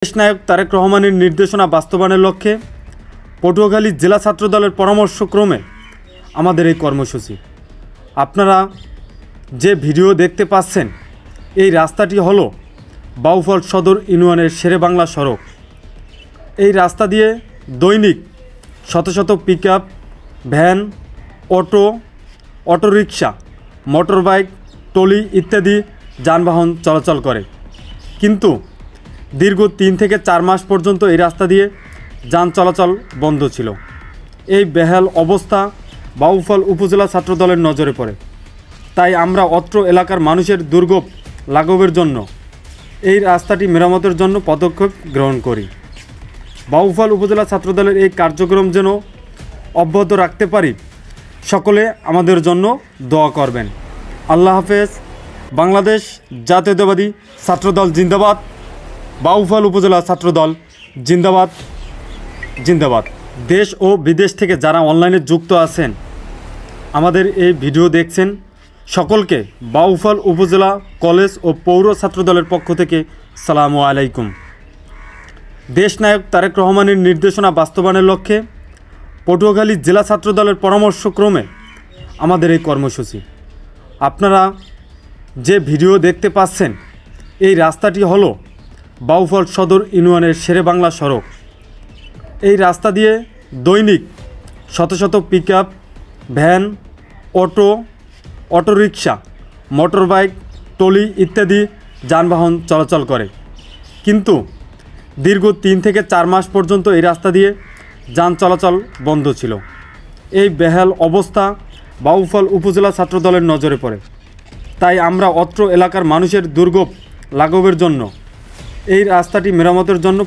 দেশনায়ক তারেক রহমানের নির্দেশনা বাস্তবায়নের লক্ষ্যে পটুয়াখালী জেলা ছাত্রদলের পরামর্শক্রমে আমাদের এই কর্মসূচি। আপনারা যে ভিডিও দেখতে পাচ্ছেন, এই রাস্তাটি হলো বাউফল সদর ইউনিয়নের শেরেবাংলা সড়ক। এই রাস্তা দিয়ে দৈনিক শত শত pickup, van, autorickshaw, motorbike, trolley ইত্যাদি যানবাহন চলাচল করে। কিন্তু দীর্ঘ 3 থেকে 4 মাস পর্যন্ত এই রাস্তা দিয়ে যান চলাচল বন্ধ ছিল। এই বেহাল অবস্থা বাউফল উপজেলা ছাত্রদলের নজরে পড়ে। তাই আমরা অত্র এলাকার মানুষের দুর্ভোগ লাঘবের জন্য এই রাস্তাটি মেরামতের জন্য পদক্ষেপ গ্রহণ করি। বাউফল উপজেলা ছাত্রদলের এই কার্যক্রম যেন অব্যাহত রাখতে পারি, সকলে আমাদের জন্য দোয়া করবেন। আল্লাহ হাফেজ। বাংলাদেশ জাতীয়তাবাদী ছাত্রদল জিন্দাবাদ। বাউফল উপজেলা ছাত্রদল জিন্দাবাদ জিন্দাবাদ। দেশ ও বিদেশ থেকে যারা অনলাইনে যুক্ত আছেন, আমাদের এই ভিডিও দেখছেন, সকলকে বাউফল উপজেলা কলেজ ও পৌর ছাত্রদলের পক্ষ থেকে সালামু আলাইকুম। দেশনায়ক তারেক রহমানের নির্দেশনা বাস্তবায়নের লক্ষ্যে পটুয়াখালী জেলা ছাত্রদলের পরামর্শক্রমে আমাদের এই কর্মসূচি। আপনারা যে ভিডিও দেখতে পাচ্ছেন, এই রাস্তাটি হলো বাউফল সদর ইউনিয়নের শেরেবাংলা সড়ক। এই রাস্তা দিয়ে দৈনিক শত শত pickup, van, autorickshaw, motorbike, trolley ইত্যাদি যানবাহন চলাচল করে। কিন্তু দীর্ঘ 3 থেকে 4 মাস পর্যন্ত এই রাস্তা দিয়ে যান চলাচল বন্ধ ছিল। এই বেহাল অবস্থা বাউফল উপজেলা ছাত্রদলের নজরে পড়ে। তাই আমরা অত্র এলাকার মানুষের দুর্ভোগ লাঘবের জন্য এই রাস্তাটি মেরামতের জন্য